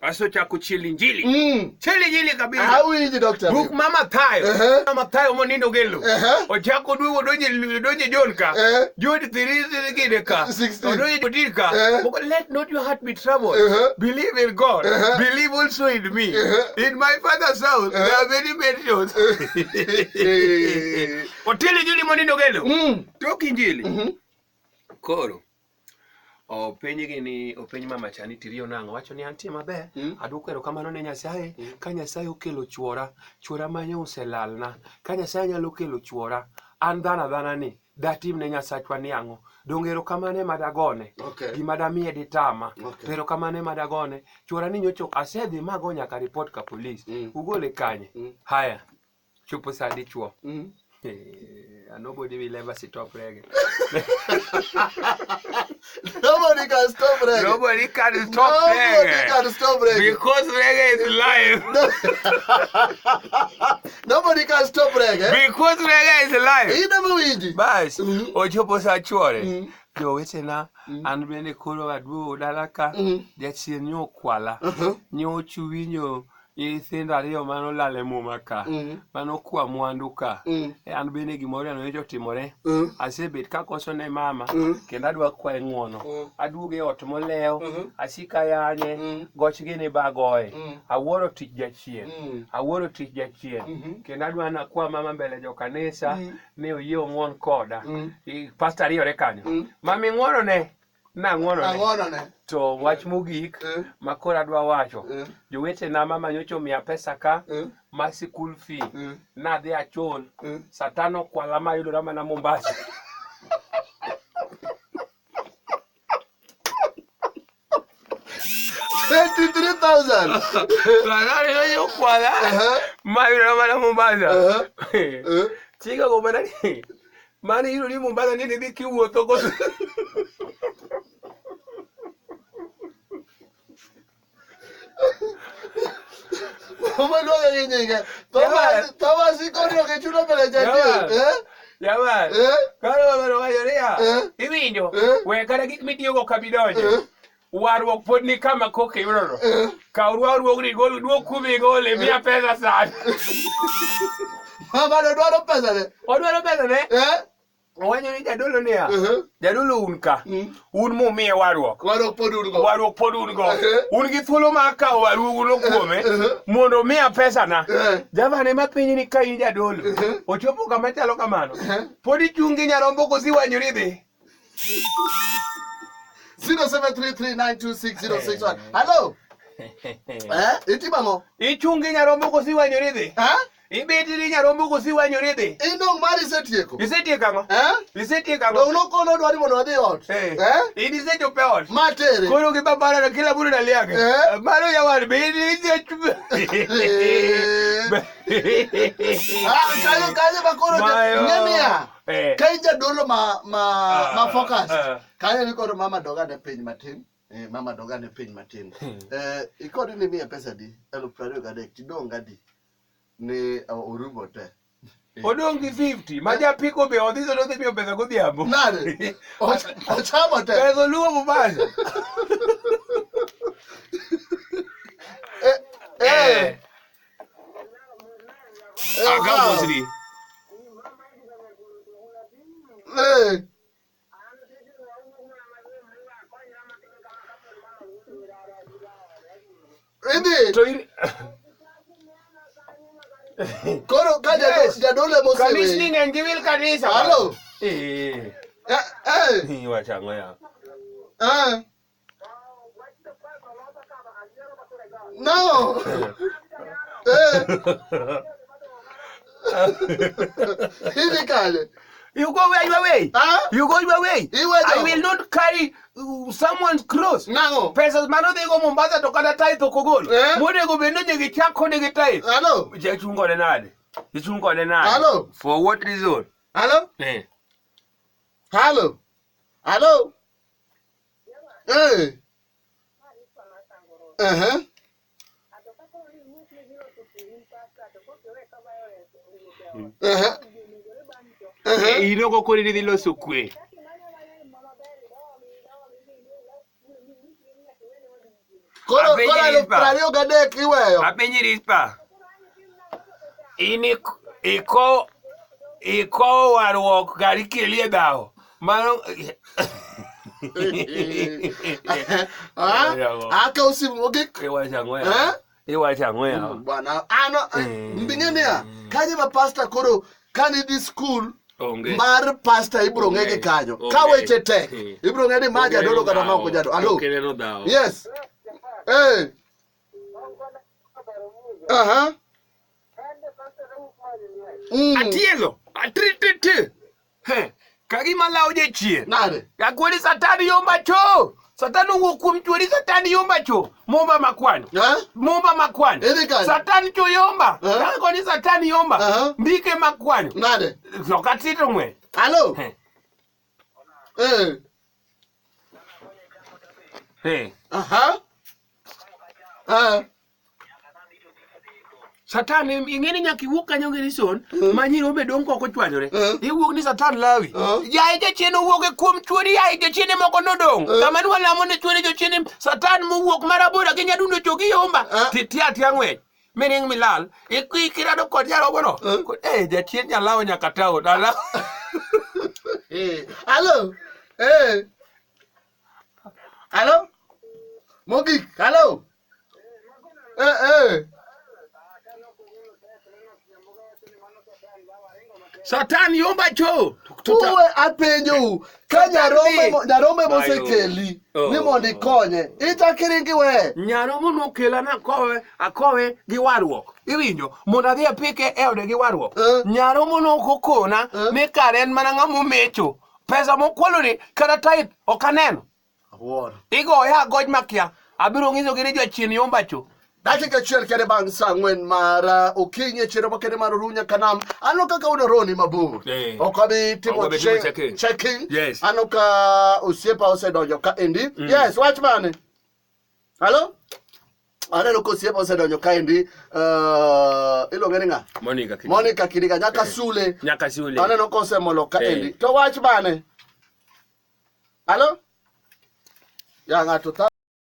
Aso chako chilinjili. Chilinjili kabisa. How is the doctor? Book mama tayo. Mama tayo mo nindo gelo. O chako duwo doje jonka. Jodi tirizi gideka. Doje kodika. Let not your heart be troubled. Believe in God. Believe also in me. In my father's house there are many mansions. O chilinjili mo nindo gelo. Toki njili. Koro. O penyi mama chani tiriyo nango wacho ni antie maber aduoko erokamano ne Nyasaye ka Nyasaye okelo chuora manyo uselalna ka Nyasaye nyalo kelo chuora an dhana ni datim ne Nyasachwa ni ang'o dong erokamano madagone gima damiye ditama erokamano madagone chuora ni nyocho asedhi mago nyaka report ka police ugole kanye haya chopo sa dichuo nobody will ever stop reggae. Nobody can stop reggae. Nobody can stop reggae. Nobody can stop reggae. Because reggae is life. Nobody can stop reggae. Because reggae is life. Never win. Bas, ochopo sa chuore. Jo wetena an bende koro aduo dalaka jachien nyo kwala nyo chuwinyo nyithindo ariyo mano lale muma ka mano kwa mwandu ka an bende gimoro nyocho timore asebet kakoso ne mama kendo adwa kwaye ng'uono aduoge ot molew asika yanye goch gini bagoye awuoro tich jachien kendo adwa nakwa mama mbele jo kanisa ne oyie ong'uon koda pastor ariyo kanyo mami ng'uono ne to wach mogik makora adwa wacho jowetena mama nyocho miya pesa ka ma skul fee nadhi achul satano kwala mayudora mana Mombasa 23,000. Satano yo kwala mayudora mana Mombasa chica go manani mani yuro ni Mombasa ni dhi kiwuotho go ¿Cómo no le viene? Toma así con lo que chulo para el ya va. Claro, pero mayoría. Y vino. We cada gik mitiyo kabidonje. Warwok pod ni kama koke yoro. Ka warwok ni gol duo kumi gole mia pesa sana. Mama no dwaro pesa ne. Odwaro pesa ne? Wanyo ni jadolo ne ya. Jadolo unka. Un mo miye warwok. Warwok pod un go. Un gi thuolo ma ka warugo no kuome mondo miya pesa na. Javane ma piny ni ka in jadolo. Ochopo kama chalo kamano. Pod ichungi nyarombo kosi wanyori dhi. 0733926061. Hello. Itibamo. Ichungi nyarombo kosi wanyori dhi. Ibeti ni nyarombo kosi wanyori dhi. Indong mari setieko. Isetieko ang'o? Isetieko ang'o? Dong nokono dwari mondo wadhi ot. In isechopo ot. Matere. Koro gi babara na kila buru daliake. Mano yawar be isechopo. Kayo bakoro nyemia. Kai jadolo ma focus. Kayo ni koro mama doga ne piny matin. Mama doga ne piny matin. Ikodi ni miya pesa di 23,000 tidonga di. Ne orumo te. Odong gi 50. Maja piko be odhi so dhi miyo pesa godhiambo. Nade? Ochamo te. Pesa luwo Mombasa. Agambosri. Koro kaja jadole mo sewe. Commissioning and giving kanisa. Hello. Wachango ya. No. Hivi kale. You go where your way. You go your way. I will not carry someone's clothes. Nango. Pesas mano de go Mombasa to kada tai to kogol. Mode go bendo nyegi chako de tai. Hello. Je chungo de nade. Je chungo de nade. Hello. For what reason? Hello. Hello. Hello. Ino go kori di lo sukwe. Koro prario gadek iweyo. Apenji rispa. Ini iko warwok gari kelie dao. Mano aka usimu ogik. Iwa changwe ya. Bwana ano mbingene ya. Kanye ma pastor koro kani di school mar pastor ibro ngege kanyo. Kaweche tek. Ibro ngeni maja dodo kata mako jado. Alo. Yes. Eh. Aha. Atielo. Atriti. He. Kagi malao je chie. Nade. Kakweli satani yomba cho. Satani wukum chweri satani yomba cho. Momba makwani. Momba makwani. Satani cho yomba. Kako ni satani yomba. Mbike makwani. Nade. Lokatito mwe. Alo. Aha. Satan ingeni nyaki wuok kanyo ngeni son manyiro obe dong koko chwanyore iwuok ni Satan lawi yae jachien wuok e kuom chwori yae jachien moko nodong kama dwa lamo ne chwori jachien Satan wuok marabora gi nyadundo chogi yomba titia ngwech mening milal ikirado kod jarobono jachien nyalawo nyaka tawo dala Alo. Alo. Mogik. Alo. Satan yomba cho. Uwe apenyo ka nyarome mosekeli ni mondi konye. Ita kiringi we. Nyarome nokela na akowe gi warruok. Iwinjo mondo adhi apike e ode gi warruok. Nyarome nokokona ni kare en mana ng'amo mecho. Pesa mokwaloni kata tait ok aneno. Igoya goj makia. Abiro ng'iso gi ni jachien yomba cho. Dakika chiel kede bang' saa ang'wen mar okinyi chiro mokede mar Orunya Kanam. Ano kaka unaroni mabor. Okabi timo checking. Yes. Ano ka osiepa osedonjo ka endi. Yes, watchman. Hello? Aneno ka osiepa osedonjo ka endi. Iluonge ni ng'a? Monica Kiriga nyaka Sule. Aneno ka osemolo ka endi. To watchman. Hello? Ya ng'ato